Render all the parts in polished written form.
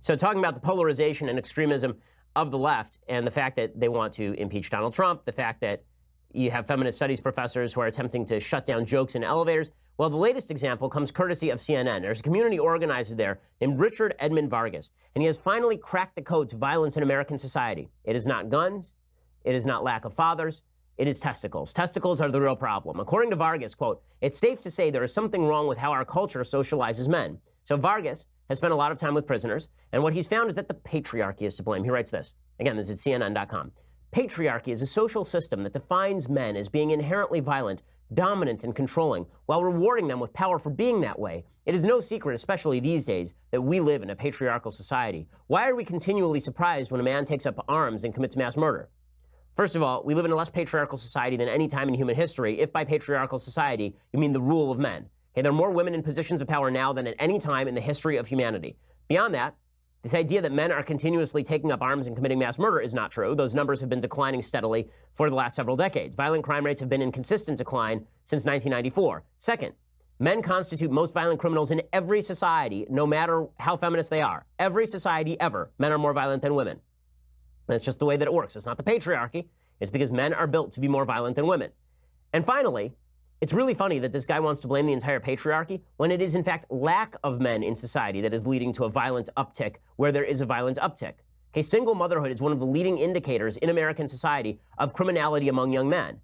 So talking about the polarization and extremism of the left and the fact that they want to impeach Donald Trump, the fact that you have feminist studies professors who are attempting to shut down jokes in elevators. Well, the latest example comes courtesy of CNN. There's a community organizer there named Richard Edmund Vargas, and he has finally cracked the code to violence in American society. It is not guns. It is not lack of fathers. It is testicles. Testicles are the real problem. According to Vargas, quote, "It's safe to say there is something wrong with how our culture socializes men." So Vargas has spent a lot of time with prisoners, and what he's found is that the patriarchy is to blame. He writes this. Again, this is at CNN.com. Patriarchy is a social system that defines men as being inherently violent, dominant, and controlling, while rewarding them with power for being that way. It is no secret, especially these days, that we live in a patriarchal society. Why are we continually surprised when a man takes up arms and commits mass murder? First of all, we live in a less patriarchal society than any time in human history, if by patriarchal society you mean the rule of men. Okay, there are more women in positions of power now than at any time in the history of humanity. Beyond that, this idea that men are continuously taking up arms and committing mass murder is not true. Those numbers have been declining steadily for the last several decades. Violent crime rates have been in consistent decline since 1994. Second, men constitute most violent criminals in every society, no matter how feminist they are. Every society ever, men are more violent than women. That's just the way that it works. It's not the patriarchy. It's because men are built to be more violent than women. And finally, it's really funny that this guy wants to blame the entire patriarchy when it is, in fact, lack of men in society that is leading to a violent uptick where there is a violent uptick. Okay, single motherhood is one of the leading indicators in American society of criminality among young men.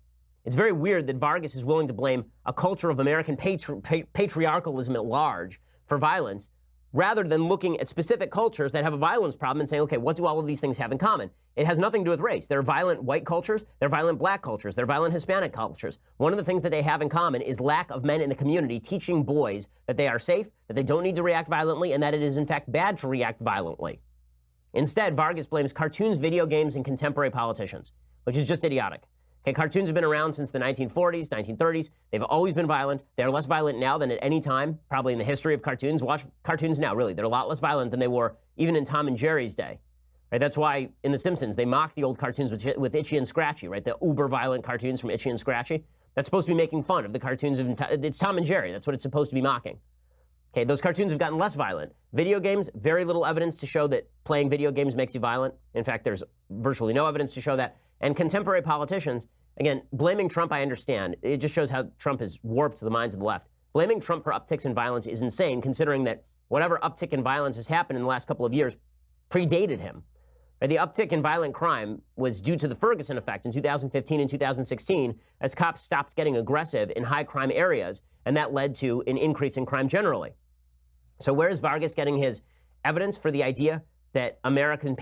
It's very weird that Vargas is willing to blame a culture of American patriarchalism at large for violence, rather than looking at specific cultures that have a violence problem and saying, okay, what do all of these things have in common? It has nothing to do with race. There are violent white cultures, there are violent black cultures, there are violent Hispanic cultures. One of the things that they have in common is lack of men in the community teaching boys that they are safe, that they don't need to react violently, and that it is in fact bad to react violently. Instead, Vargas blames cartoons, video games, and contemporary politicians, which is just idiotic. Okay, cartoons have been around since the 1940s, 1930s. They've always been violent. They're less violent now than at any time, probably in the history of cartoons. Watch cartoons now, really. They're a lot less violent than they were even in Tom and Jerry's day. Right? That's why in The Simpsons, they mock the old cartoons with Itchy and Scratchy, right? The uber-violent cartoons from Itchy and Scratchy. That's supposed to be making fun of the cartoons of... It's Tom and Jerry. That's what it's supposed to be mocking. Okay, those cartoons have gotten less violent. Video games, very little evidence to show that playing video games makes you violent. In fact, there's virtually no evidence to show that. And contemporary politicians, again, blaming Trump, I understand. It just shows how Trump has warped the minds of the left. Blaming Trump for upticks in violence is insane, considering that whatever uptick in violence has happened in the last couple of years predated him. The uptick in violent crime was due to the Ferguson effect in 2015 and 2016, as cops stopped getting aggressive in high crime areas, and that led to an increase in crime generally. So where is Vargas getting his evidence for the idea that America's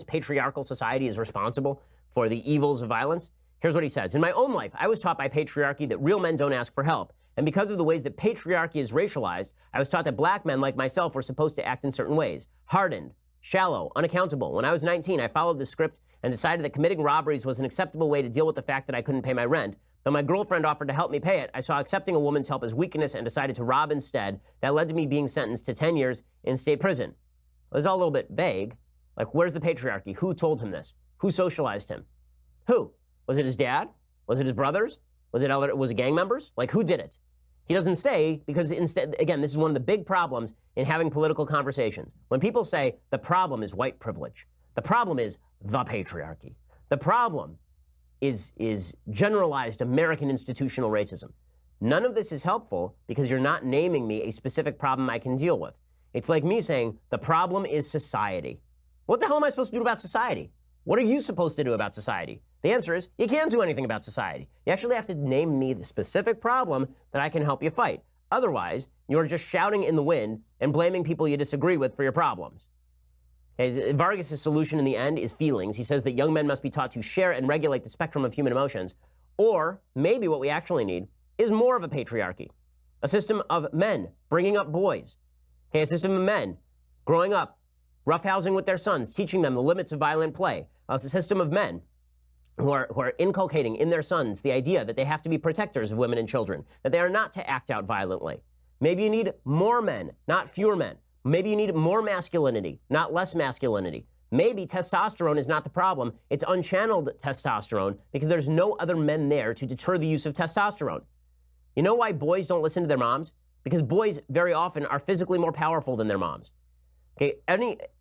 patriarchal society is responsible for the evils of violence? Here's what he says. In my own life, I was taught by patriarchy that real men don't ask for help. And because of the ways that patriarchy is racialized, I was taught that black men like myself were supposed to act in certain ways. Hardened, shallow, unaccountable. When I was 19, I followed the script and decided that committing robberies was an acceptable way to deal with the fact that I couldn't pay my rent. Though my girlfriend offered to help me pay it, I saw accepting a woman's help as weakness and decided to rob instead. That led to me being sentenced to 10 years in state prison. Well, it's all a little bit vague. Like, where's the patriarchy? Who told him this? Who socialized him? Who? Was it his dad? Was it his brothers? Was it gang members? Like, who did it? He doesn't say, because instead, again, this is one of the big problems in having political conversations. When people say the problem is white privilege, the problem is the patriarchy, the problem is generalized American institutional racism. None of this is helpful because you're not naming me a specific problem I can deal with. It's like me saying the problem is society. What the hell am I supposed to do about society? What are you supposed to do about society? The answer is you can't do anything about society. You actually have to name me the specific problem that I can help you fight. Otherwise, you're just shouting in the wind and blaming people you disagree with for your problems. Vargas' solution in the end is feelings. He says that young men must be taught to share and regulate the spectrum of human emotions. Or maybe what we actually need is more of a patriarchy. A system of men bringing up boys. A system of men growing up, roughhousing with their sons, teaching them the limits of violent play. A system of men who are inculcating in their sons the idea that they have to be protectors of women and children, that they are not to act out violently. Maybe you need more men, not fewer men. Maybe you need more masculinity, not less masculinity. Maybe testosterone is not the problem. It's unchanneled testosterone because there's no other men there to deter the use of testosterone. You know why boys don't listen to their moms? because boys very often are physically more powerful than their moms. Okay,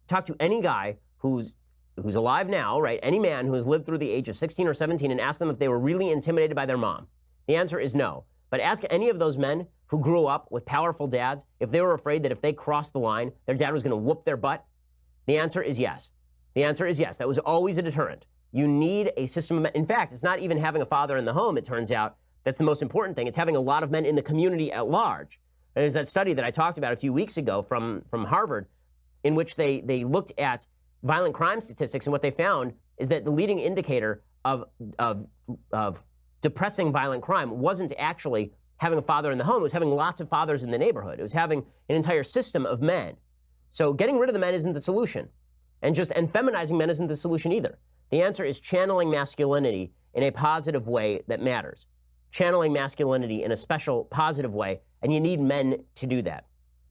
talk to any guy who's alive now, right? Any man who has lived through the age of 16 or 17 and ask them if they were really intimidated by their mom. The answer is no. But ask any of those men who grew up with powerful dads if they were afraid that if they crossed the line, their dad was going to whoop their butt. The answer is yes. The answer is yes. That was always a deterrent. You need a system of men. In fact, it's not even having a father in the home, it turns out. That's the most important thing. It's having a lot of men in the community at large. There's that study that I talked about a few weeks ago from Harvard, in which they looked at violent crime statistics, and what they found is that the leading indicator of depressing violent crime wasn't actually having a father in the home. It was having lots of fathers in the neighborhood. It was having an entire system of men. So getting rid of the men isn't the solution. And feminizing men isn't the solution either. The answer is channeling masculinity in a positive way that matters. Channeling masculinity in a special, positive way, and you need men to do that.